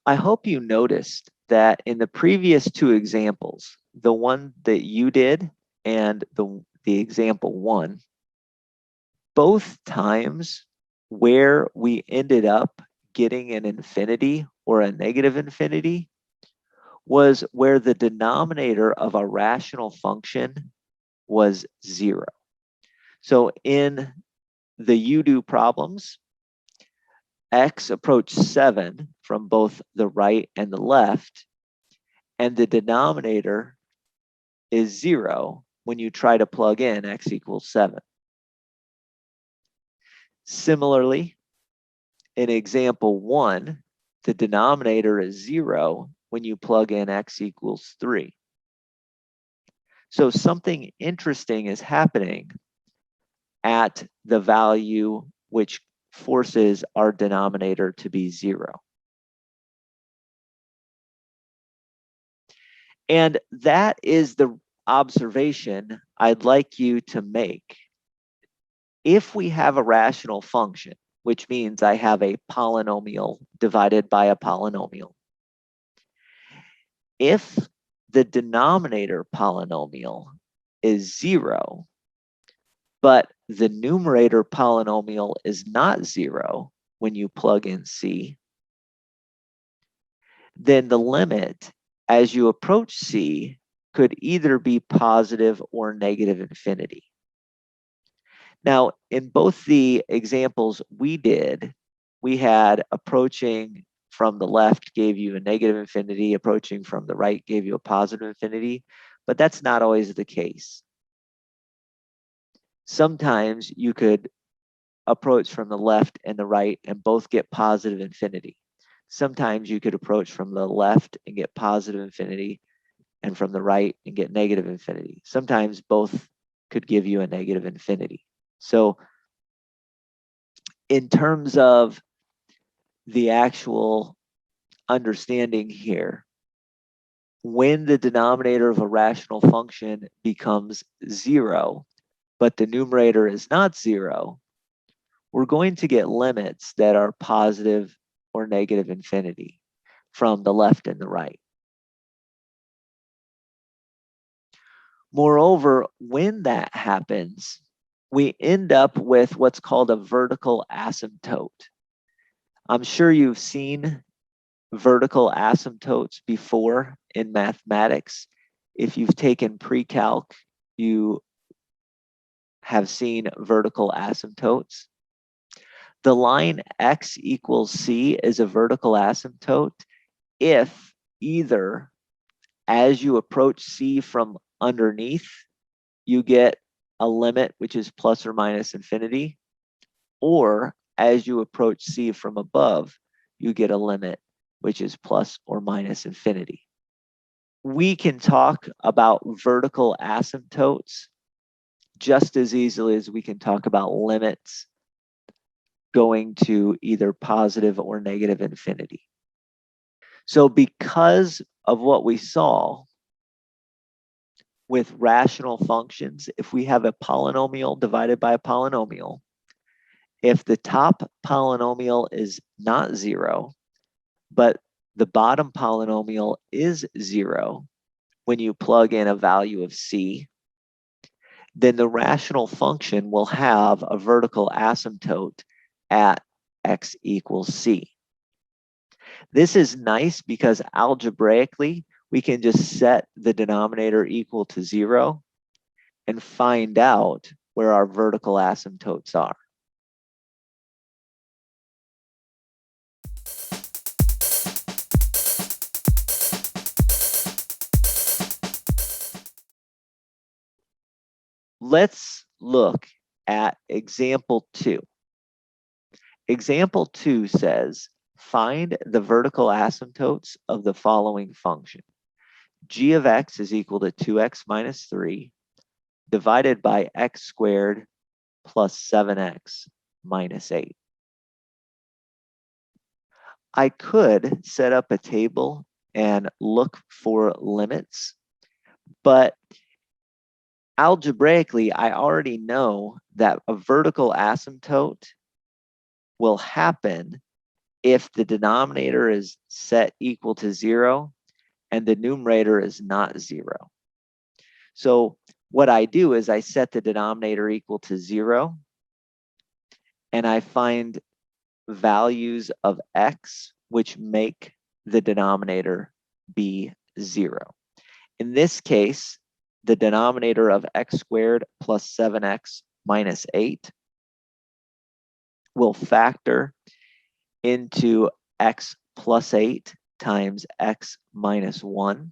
I hope you noticed that in the previous two examples, the one that you did and the example one, both times where we ended up getting an infinity or a negative infinity was where the denominator of a rational function was 0. So in the you-do problems, x approached 7 from both the right and the left, and the denominator is 0 when you try to plug in x equals 7. Similarly, in example 1, the denominator is 0 when you plug in x equals 3. So something interesting is happening at the value which forces our denominator to be 0. And that is the observation I'd like you to make. If we have a rational function, which means I have a polynomial divided by a polynomial, if the denominator polynomial is 0, but the numerator polynomial is not 0 when you plug in c, then the limit as you approach c could either be positive or negative infinity. Now, in both the examples we did, we had approaching from the left gave you a negative infinity, approaching from the right gave you a positive infinity, but that's not always the case. Sometimes you could approach from the left and the right and both get positive infinity. Sometimes you could approach from the left and get positive infinity and from the right and get negative infinity. Sometimes both could give you a negative infinity. So in terms of the actual understanding here, when the denominator of a rational function becomes 0, but the numerator is not 0, we're going to get limits that are positive or negative infinity from the left and the right. Moreover, when that happens, we end up with what's called a vertical asymptote. I'm sure you've seen vertical asymptotes before in mathematics. If you've taken pre-calc, you have seen vertical asymptotes. The line x equals c is a vertical asymptote if either as you approach c from underneath, you get a limit which is plus or minus infinity, or as you approach c from above, you get a limit which is plus or minus infinity. We can talk about vertical asymptotes just as easily as we can talk about limits going to either positive or negative infinity. So because of what we saw with rational functions, if we have a polynomial divided by a polynomial, if the top polynomial is not 0, but the bottom polynomial is 0 when you plug in a value of c, then the rational function will have a vertical asymptote at x equals c. This is nice because algebraically, we can just set the denominator equal to 0 and find out where our vertical asymptotes are. Let's look at example 2. Example 2 says, find the vertical asymptotes of the following function. G of x is equal to 2x minus 3 divided by x squared plus 7x minus 8. I could set up a table and look for limits, but algebraically, I already know that a vertical asymptote will happen if the denominator is set equal to 0 and the numerator is not 0. So what I do is I set the denominator equal to 0 and I find values of x which make the denominator be 0. In this case, the denominator of x squared plus 7x minus 8 will factor into x plus 8 times x minus 1.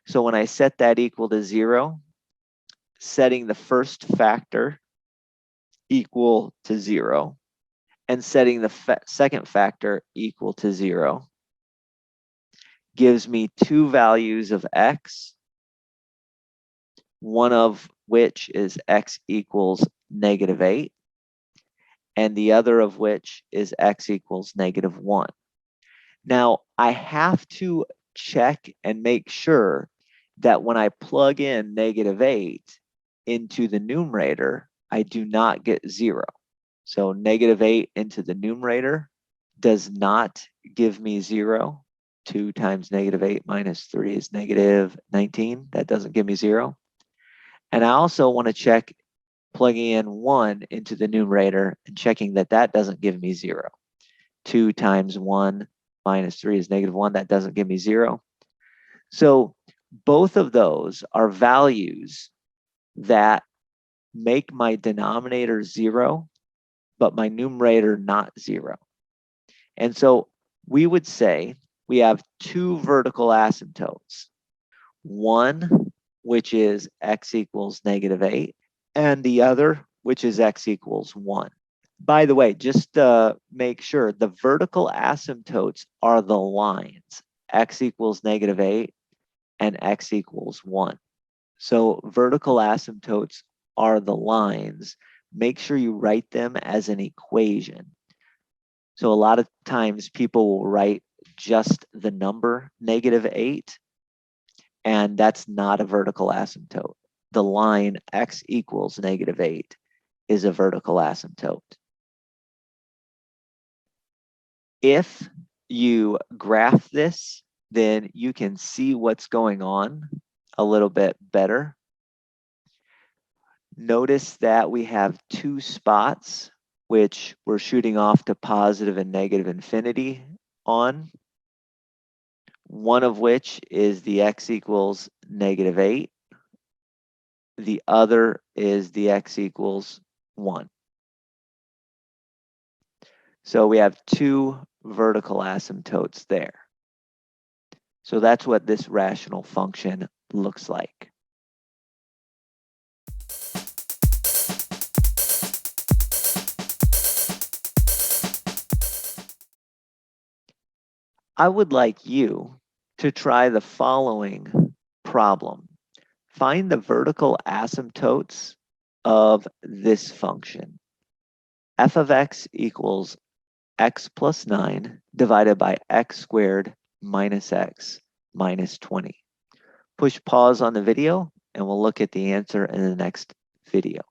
So when I set that equal to 0, setting the first factor equal to 0 and setting the second factor equal to 0 gives me two values of x, one of which is x equals -8, and the other of which is x equals -1. Now, I have to check and make sure that when I plug in -8 into the numerator, I do not get 0. So -8 into the numerator does not give me 0. 2 times -8 minus 3 is -19. That doesn't give me 0. And I also want to check plugging in 1 into the numerator and checking that that doesn't give me 0. 2 times 1 minus 3 is -1. That doesn't give me 0. So both of those are values that make my denominator 0, but my numerator not 0. And so we would say we have two vertical asymptotes. One, which is x equals -8, and the other, which is x equals 1. By the way, just to make sure, the vertical asymptotes are the lines, x equals -8 and x equals 1. So vertical asymptotes are the lines. Make sure you write them as an equation. So a lot of times people will write just the number -8, and that's not a vertical asymptote. The line x equals -8 is a vertical asymptote. If you graph this, then you can see what's going on a little bit better. Notice that we have two spots which we're shooting off to positive and negative infinity on, one of which is the x equals -8. The other is the x equals 1. So we have two vertical asymptotes there. So that's what this rational function looks like. I would like you to try the following problem. Find the vertical asymptotes of this function. F of x equals x plus 9 divided by x squared minus x minus 20. Push pause on the video and we'll look at the answer in the next video.